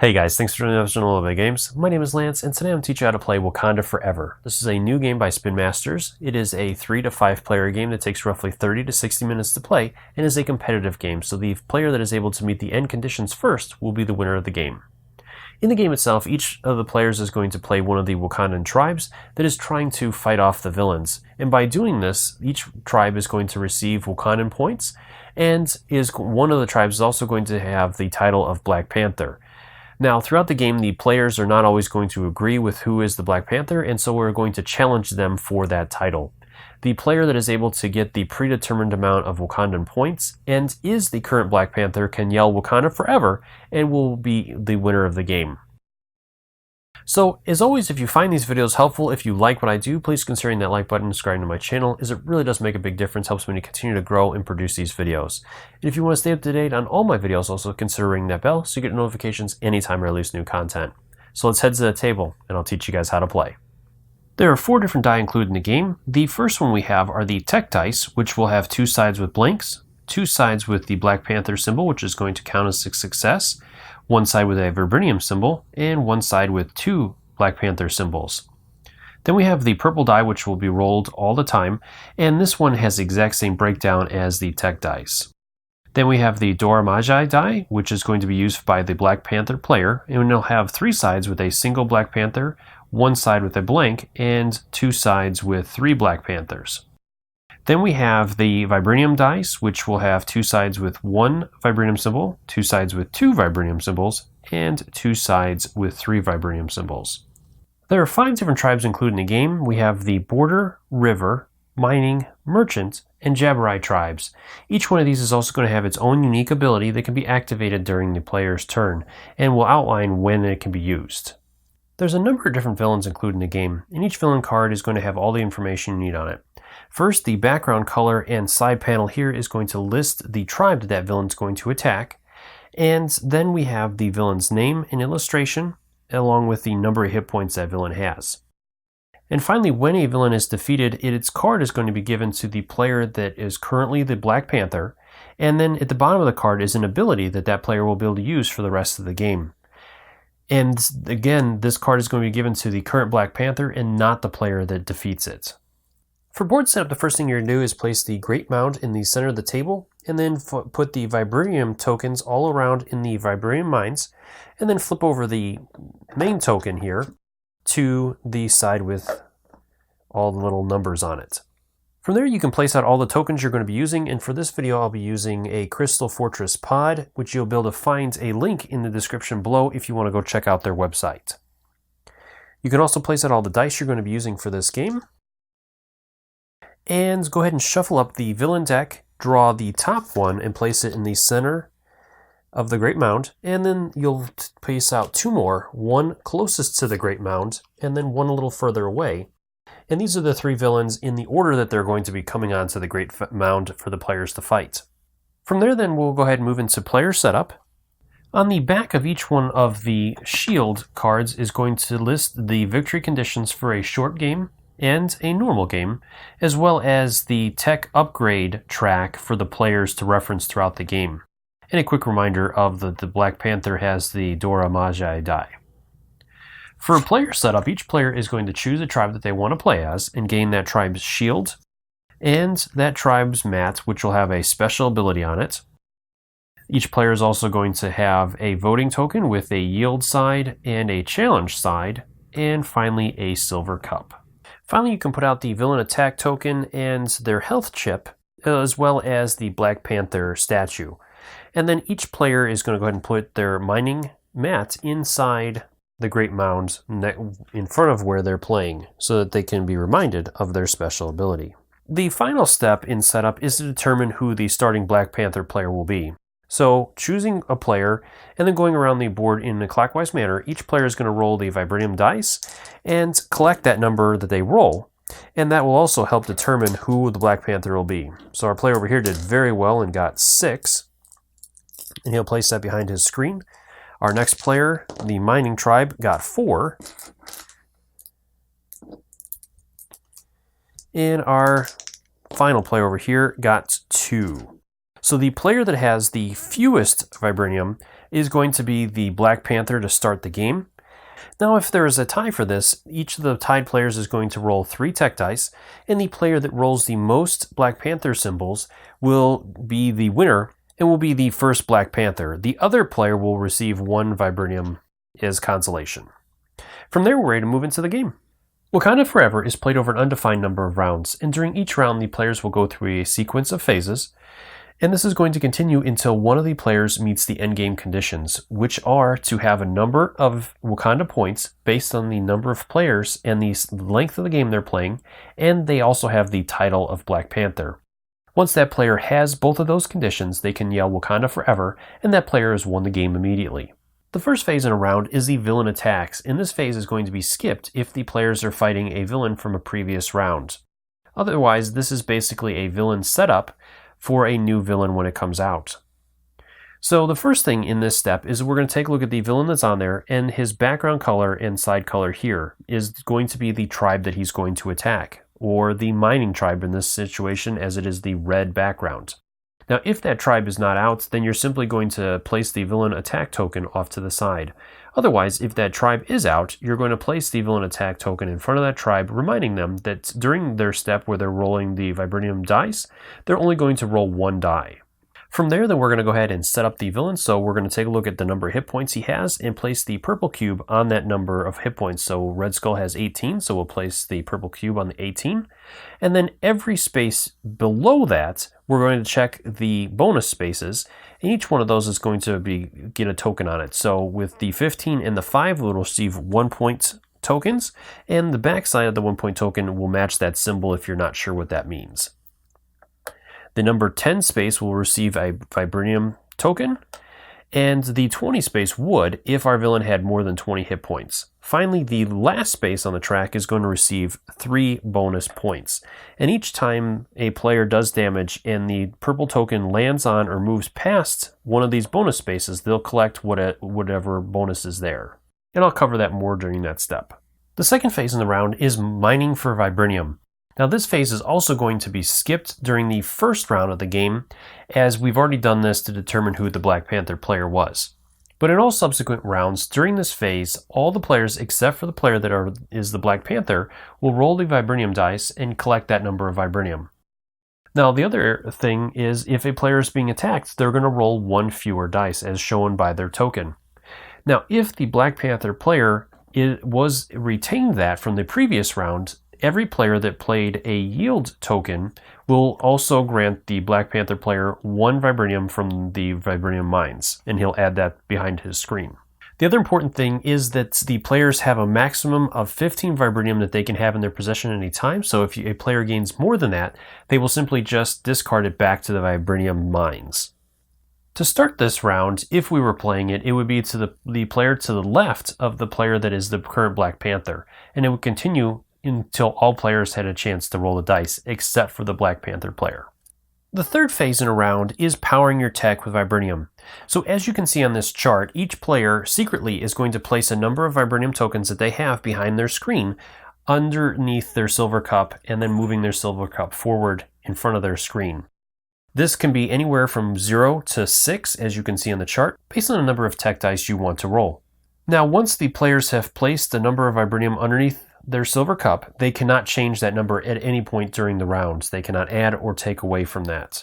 Hey guys, thanks for joining us on Little Bit Games. My name is Lance, and today I'm teaching you how to play Wakanda Forever. This is a new game by Spin Masters. It is a 3 to 5 player game that takes roughly 30 to 60 minutes to play, and is a competitive game, so the player that is able to meet the end conditions first will be the winner of the game. In the game itself, each of the players is going to play one of the Wakandan tribes that is trying to fight off the villains. And by doing this, each tribe is going to receive Wakandan points, and one of the tribes is also going to have the title of Black Panther. Now, throughout the game, the players are not always going to agree with who is the Black Panther, and so we're going to challenge them for that title. The player that is able to get the predetermined amount of Wakandan points and is the current Black Panther can yell Wakanda Forever and will be the winner of the game. So, as always, if you find these videos helpful, if you like what I do, please consider hitting that like button and subscribing to my channel, as it really does make a big difference, helps me to continue to grow and produce these videos. And if you want to stay up to date on all my videos, also consider ringing that bell so you get notifications anytime I release new content. So let's head to the table, and I'll teach you guys how to play. There are 4 different die included in the game. The first one we have are the tech dice, which will have 2 sides with blanks, 2 sides with the Black Panther symbol, which is going to count as a success, 1 side with a vibranium symbol, and 1 side with 2 Black Panther symbols. Then we have the purple die, which will be rolled all the time, and this one has the exact same breakdown as the tech dice. Then we have the Dora Magi die, which is going to be used by the Black Panther player, and it'll have 3 sides with a single Black Panther, 1 side with a blank, and 2 sides with 3 Black Panthers. Then we have the vibranium dice, which will have 2 sides with 1 vibranium symbol, 2 sides with 2 vibranium symbols, and 2 sides with 3 vibranium symbols. There are 5 different tribes included in the game. We have the Border, River, Mining, Merchant, and Jabbereye tribes. Each one of these is also going to have its own unique ability that can be activated during the player's turn, and will outline when it can be used. There's a number of different villains included in the game, and each villain card is going to have all the information you need on it. First, the background color and side panel here is going to list the tribe that that villain is going to attack, and then we have the villain's name and illustration, along with the number of hit points that villain has. And finally, when a villain is defeated, its card is going to be given to the player that is currently the Black Panther, and then at the bottom of the card is an ability that that player will be able to use for the rest of the game. And again, this card is going to be given to the current Black Panther and not the player that defeats it. For board setup, the first thing you're going to do is place the Great Mound in the center of the table, and then put the vibranium tokens all around in the vibranium mines, and then flip over the main token here to the side with all the little numbers on it. From there, you can place out all the tokens you're going to be using, and for this video, I'll be using a Crystal Fortress pod, which you'll be able to find a link in the description below if you want to go check out their website. You can also place out all the dice you're going to be using for this game. And go ahead and shuffle up the villain deck, draw the top one, and place it in the center of the Great Mound, and then you'll place out 2 more, one closest to the Great Mound, and then one a little further away. And these are the 3 villains in the order that they're going to be coming onto the Great Mound for the players to fight. From there then, we'll go ahead and move into player setup. On the back of each one of the shield cards is going to list the victory conditions for a short game and a normal game, as well as the tech upgrade track for the players to reference throughout the game. And a quick reminder of the Black Panther has the Dora Magi die. For a player setup, each player is going to choose a tribe that they want to play as and gain that tribe's shield and that tribe's mat, which will have a special ability on it. Each player is also going to have a voting token with a yield side and a challenge side, and finally a silver cup. Finally, you can put out the villain attack token and their health chip, as well as the Black Panther statue. And then each player is going to go ahead and put their mining mat inside the Great Mound in front of where they're playing, so that they can be reminded of their special ability. The final step in setup is to determine who the starting Black Panther player will be. So choosing a player and then going around the board in a clockwise manner, each player is going to roll the vibranium dice and collect that number that they roll. And that will also help determine who the Black Panther will be. So our player over here did very well and got 6. And he'll place that behind his screen. Our next player, the mining tribe, got 4. And our final player over here got 2. So the player that has the fewest vibranium is going to be the Black Panther to start the game. Now, if there is a tie for this, each of the tied players is going to roll 3 tech dice, and the player that rolls the most Black Panther symbols will be the winner and will be the first Black Panther. The other player will receive 1 vibranium as consolation. From there, we're ready to move into the game. Wakanda Forever is played over an undefined number of rounds, and during each round, the players will go through a sequence of phases, and this is going to continue until one of the players meets the endgame conditions, which are to have a number of Wakanda points based on the number of players and the length of the game they're playing, and they also have the title of Black Panther. Once that player has both of those conditions, they can yell Wakanda Forever, and that player has won the game immediately. The first phase in a round is the villain attacks, and this phase is going to be skipped if the players are fighting a villain from a previous round. Otherwise, this is basically a villain setup for a new villain when it comes out. So the first thing in this step is we're going to take a look at the villain that's on there, and his background color and side color here is going to be the tribe that he's going to attack, or the mining tribe in this situation, as it is the red background. Now, if that tribe is not out, then you're simply going to place the villain attack token off to the side. Otherwise, if that tribe is out, you're going to place the villain attack token in front of that tribe, reminding them that during their step where they're rolling the vibranium dice, they're only going to roll 1 die. From there, then we're going to go ahead and set up the villain. So we're going to take a look at the number of hit points he has and place the purple cube on that number of hit points. So Red Skull has 18, so we'll place the purple cube on the 18. And then every space below that, we're going to check the bonus spaces, and each one of those is going to get a token on it. So with the 15 and the 5, we'll receive 1 point tokens, and the backside of the 1 point token will match that symbol if you're not sure what that means. The number 10 space will receive a vibranium token, and the 20 space would if our villain had more than 20 hit points. Finally, the last space on the track is going to receive 3 bonus points. And each time a player does damage and the purple token lands on or moves past one of these bonus spaces, they'll collect whatever bonus is there. And I'll cover that more during that step. The second phase in the round is mining for vibranium. Now, this phase is also going to be skipped during the first round of the game, as we've already done this to determine who the Black Panther player was. But in all subsequent rounds during this phase, all the players except for the player that is the Black Panther will roll the vibranium dice and collect that number of vibranium. Now, the other thing is if a player is being attacked, they're going to roll 1 fewer dice as shown by their token. Now, if the Black Panther player was retained that from the previous round, every player that played a yield token will also grant the Black Panther player 1 vibranium from the vibranium mines, and he'll add that behind his screen. The other important thing is that the players have a maximum of 15 vibranium that they can have in their possession at any time, so if a player gains more than that, they will simply just discard it back to the vibranium mines. To start this round, if we were playing it, it would be to the player to the left of the player that is the current Black Panther, and it would continue until all players had a chance to roll the dice, except for the Black Panther player. The third phase in a round is powering your tech with vibranium. So as you can see on this chart, each player secretly is going to place a number of vibranium tokens that they have behind their screen underneath their silver cup, and then moving their silver cup forward in front of their screen. This can be anywhere from 0 to 6, as you can see on the chart, based on the number of tech dice you want to roll. Now, once the players have placed a number of vibranium underneath their silver cup, they cannot change that number at any point during the rounds. They cannot add or take away from that.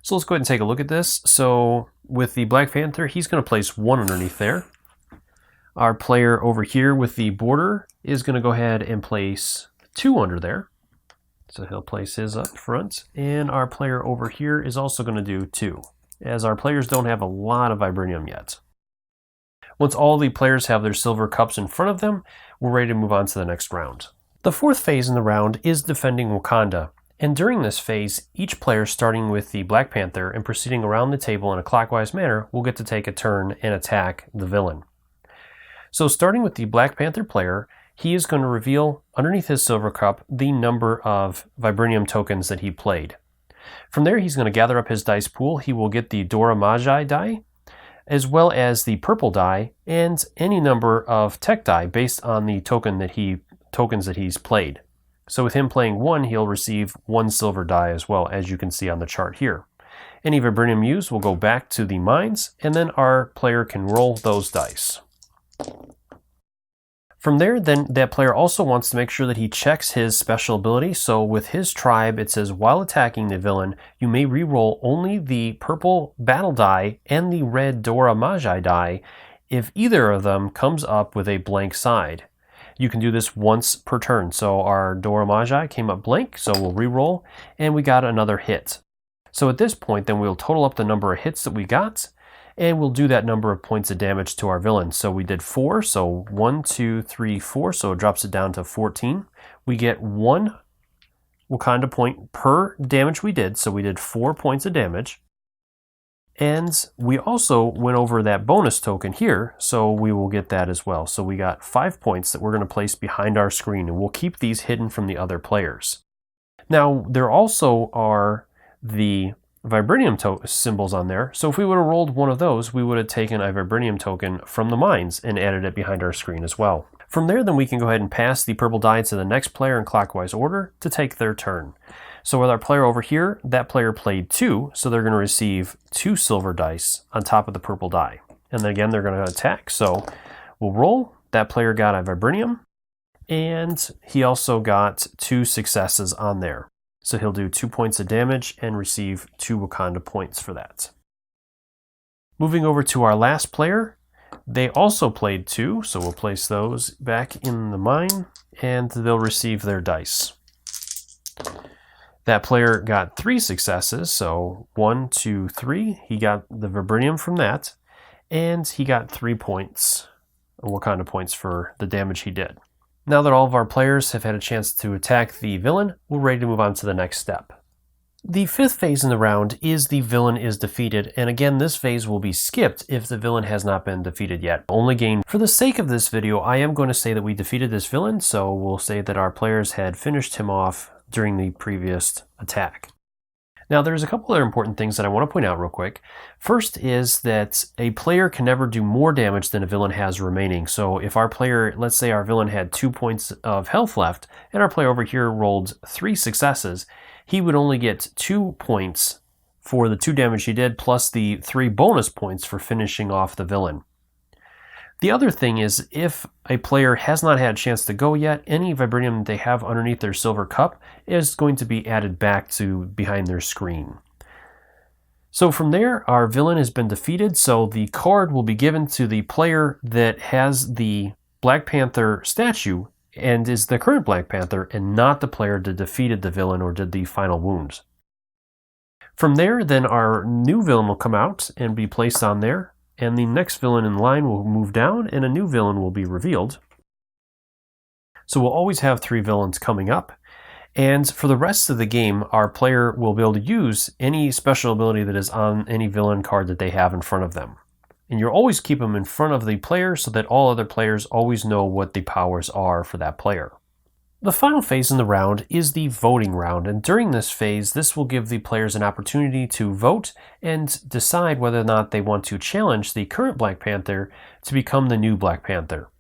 So let's go ahead and take a look at this. So with the Black Panther, he's going to place 1 underneath there. Our player over here with the border is going to go ahead and place 2 under there. So he'll place his up front. And our player over here is also going to do 2, as our players don't have a lot of vibranium yet. Once all the players have their silver cups in front of them, we're ready to move on to the next round. The fourth phase in the round is defending Wakanda, and during this phase, each player starting with the Black Panther and proceeding around the table in a clockwise manner will get to take a turn and attack the villain. So starting with the Black Panther player, he is going to reveal underneath his silver cup the number of vibranium tokens that he played. From there, he's going to gather up his dice pool. He will get the Dora Magi die, as well as the purple die and any number of tech die based on the tokens that he's played. So with him playing 1, he'll receive 1 silver die as well, as you can see on the chart here. Any vibranium used will go back to the mines, and then our player can roll those dice. From there, then that player also wants to make sure that he checks his special ability. So with his tribe, it says, while attacking the villain, you may re-roll only the purple battle die and the red Dora Magi die if either of them comes up with a blank side. You can do this once per turn. So our Dora Magi came up blank, so we'll re-roll, and we got another hit. So at this point, then we'll total up the number of hits that we got, and we'll do that number of points of damage to our villain. So we did 4, so 1, 2, 3, 4, so it drops it down to 14. We get 1 Wakanda point per damage we did, so we did 4 points of damage. And we also went over that bonus token here, so we will get that as well. So we got 5 points that we're going to place behind our screen, and we'll keep these hidden from the other players. Now, there also are the vibranium symbols on there, so if we would have rolled one of those, we would have taken a vibranium token from the mines and added it behind our screen as well. From there, then we can go ahead and pass the purple die to the next player in clockwise order to take their turn. So with our player over here, that player played 2, so they're going to receive 2 silver dice on top of the purple die. And then again, they're going to attack, so we'll roll. That player got a vibranium, and he also got 2 successes on there. So he'll do 2 points of damage and receive 2 Wakanda points for that. Moving over to our last player, they also played 2, so we'll place those back in the mine, and they'll receive their dice. That player got 3 successes, so 1, 2, 3. He got the vibranium from that, and he got 3 points, Wakanda points for the damage he did. Now that all of our players have had a chance to attack the villain, we're ready to move on to the next step. The 5th phase in the round is the villain is defeated, and again this phase will be skipped if the villain has not been defeated yet. Only gain. For the sake of this video, I am going to say that we defeated this villain, so we'll say that our players had finished him off during the previous attack. Now there's a couple other important things that I want to point out real quick. First is that a player can never do more damage than a villain has remaining. So if our player, let's say our villain had 2 points of health left, and our player over here rolled 3 successes, he would only get 2 points for the 2 damage he did, plus the 3 bonus points for finishing off the villain. The other thing is, if a player has not had a chance to go yet, any vibranium they have underneath their silver cup is going to be added back to behind their screen. So from there, our villain has been defeated, so the card will be given to the player that has the Black Panther statue and is the current Black Panther, and not the player that defeated the villain or did the final wounds. From there, then our new villain will come out and be placed on there, and the next villain in line will move down, and a new villain will be revealed. So we'll always have 3 villains coming up, and for the rest of the game, our player will be able to use any special ability that is on any villain card that they have in front of them. And you'll always keep them in front of the player so that all other players always know what the powers are for that player. The final phase in the round is the voting round, and during this phase, this will give the players an opportunity to vote and decide whether or not they want to challenge the current Black Panther to become the new Black Panther.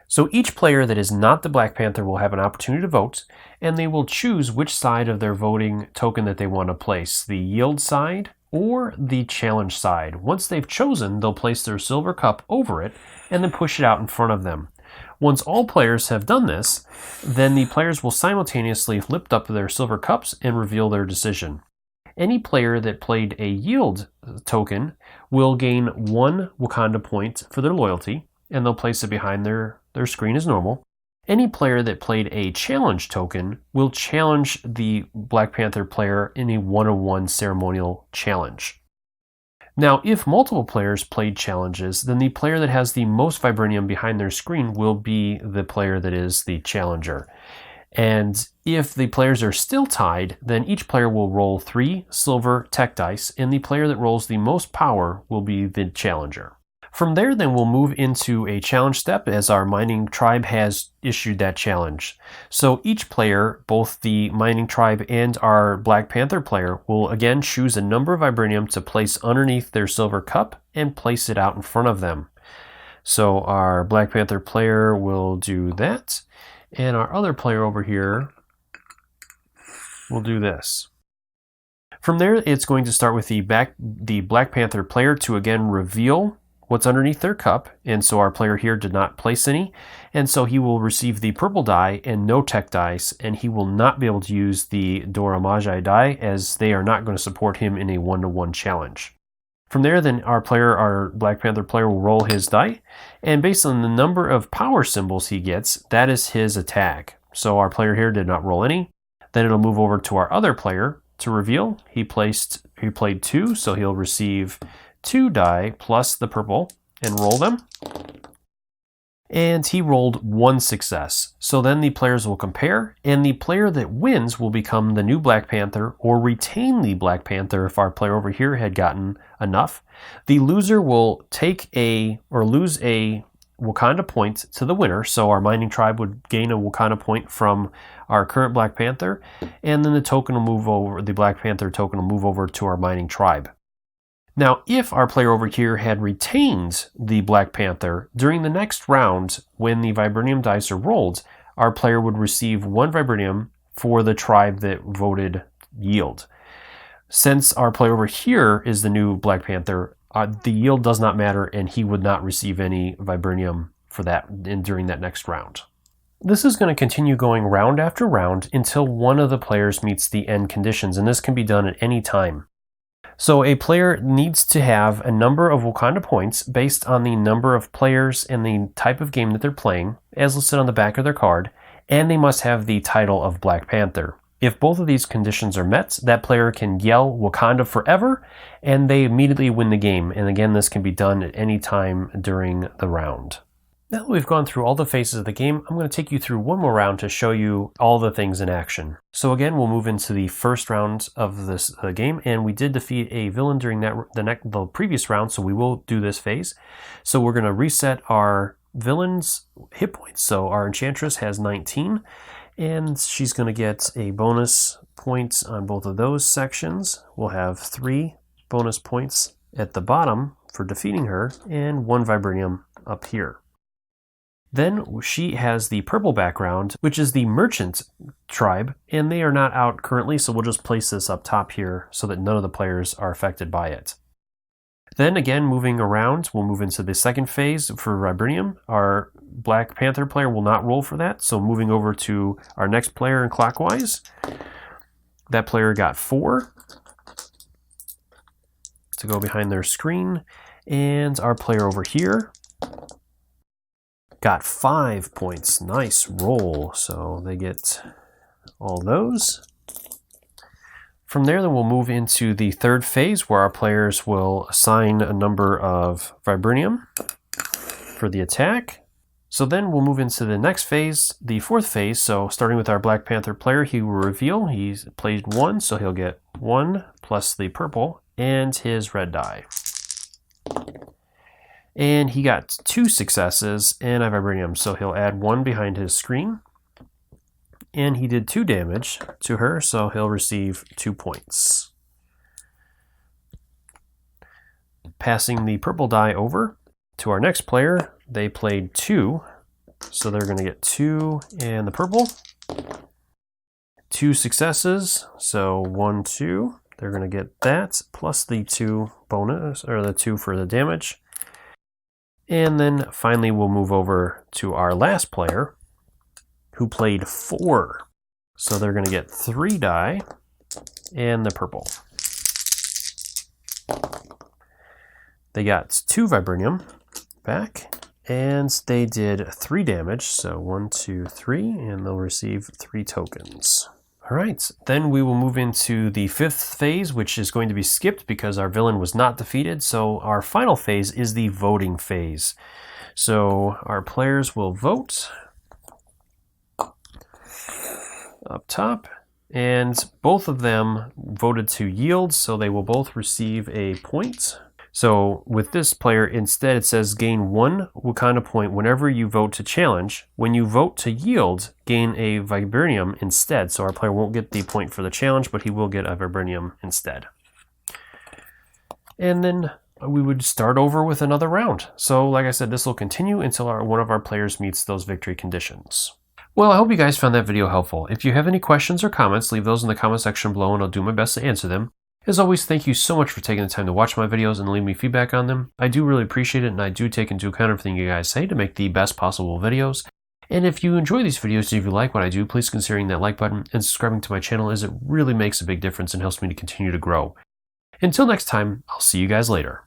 So each player that is not the Black Panther will have an opportunity to vote, and they will choose which side of their voting token that they want to place, the yield side or the challenge side. Once they've chosen, they'll place their silver cup over it and then push it out in front of them. Once all players have done this, then the players will simultaneously lift up their silver cups and reveal their decision. Any player that played a yield token will gain 1 Wakanda point for their loyalty, and they'll place it behind their screen as normal. Any player that played a challenge token will challenge the Black Panther player in a one-on-one ceremonial challenge. Now, if multiple players played challenges, then the player that has the most vibranium behind their screen will be the player that is the challenger. And if the players are still tied, then each player will roll 3 silver tech dice, and the player that rolls the most power will be the challenger. From there, then we'll move into a challenge step as our mining tribe has issued that challenge. So each player, both the mining tribe and our Black Panther player, will again choose a number of vibranium to place underneath their silver cup and place it out in front of them. So our Black Panther player will do that, and our other player over here will do this. From there, it's going to start with the Black Panther player to again reveal what's underneath their cup, and so our player here did not place any, and so he will receive the purple die and no tech dice, and he will not be able to use the Dora Magi die as they are not going to support him in a 1-to-1 challenge. From there, then our Black Panther player will roll his die, and based on the number of power symbols he gets, that is his attack. So our player here did not roll any. Then it'll move over to our other player to reveal. He played 2, so he'll receive 2 die plus the purple and roll them. And he rolled 1 success. So then the players will compare, and the player that wins will become the new Black Panther or retain the Black Panther if our player over here had gotten enough. The loser will lose a Wakanda point to the winner, so our mining tribe would gain a Wakanda point from our current Black Panther, and then the Black Panther token will move over to our mining tribe. Now, if our player over here had retained the Black Panther, during the next round, when the Vibranium dice are rolled, our player would receive 1 Vibranium for the tribe that voted yield. Since our player over here is the new Black Panther, the yield does not matter, and he would not receive any Vibranium for that during that next round. This is going to continue going round after round until one of the players meets the end conditions, and this can be done at any time. So a player needs to have a number of Wakanda points based on the number of players and the type of game that they're playing, as listed on the back of their card, and they must have the title of Black Panther. If both of these conditions are met, that player can yell Wakanda Forever, and they immediately win the game. And again, this can be done at any time during the round. Now that we've gone through all the phases of the game, I'm going to take you through one more round to show you all the things in action. So again, we'll move into the first round of this game, and we did defeat a villain during the previous round, so we will do this phase. So we're going to reset our villain's hit points. So our Enchantress has 19, and she's going to get a bonus point on both of those sections. We'll have 3 bonus points at the bottom for defeating her, and 1 Vibranium up here. Then she has the purple background, which is the merchant tribe, and they are not out currently, so we'll just place this up top here so that none of the players are affected by it. Then again, moving around, we'll move into the second phase for Vibranium. Our Black Panther player will not roll for that, so moving over to our next player in clockwise. That player got 4 to go behind their screen, and our player over here got 5 points. Nice roll. So they get all those. From there, then we'll move into the third phase where our players will assign a number of Vibranium for the attack. So then we'll move into the next phase, the fourth phase. So starting with our Black Panther player, he will reveal. He's played 1, so he'll get 1 plus the purple and his red die. And he got 2 successes and a Vibranium, so he'll add 1 behind his screen. And he did 2 damage to her, so he'll receive 2 points. Passing the purple die over to our next player, they played 2, so they're going to get 2 and the purple. 2 successes, so 1, 2. They're going to get that plus the 2 bonus, or the 2 for the damage. And then finally we'll move over to our last player who played 4. So they're going to get 3 die and the purple. They got 2 Vibranium back and they did 3 damage. So 1, 2, 3, and they'll receive 3 tokens. All right, then we will move into the 5th phase, which is going to be skipped because our villain was not defeated. So our final phase is the voting phase. So our players will vote up top, and both of them voted to yield, so they will both receive a point. So with this player, instead it says gain 1 Wakanda point whenever you vote to challenge. When you vote to yield, gain a Vibranium instead. So our player won't get the point for the challenge, but he will get a Vibranium instead. And then we would start over with another round. So like I said, this will continue until one of our players meets those victory conditions. Well, I hope you guys found that video helpful. If you have any questions or comments, leave those in the comment section below and I'll do my best to answer them. As always, thank you so much for taking the time to watch my videos and leave me feedback on them. I do really appreciate it, and I do take into account everything you guys say to make the best possible videos. And if you enjoy these videos, if you like what I do, please consider hitting that like button and subscribing to my channel, as it really makes a big difference and helps me to continue to grow. Until next time, I'll see you guys later.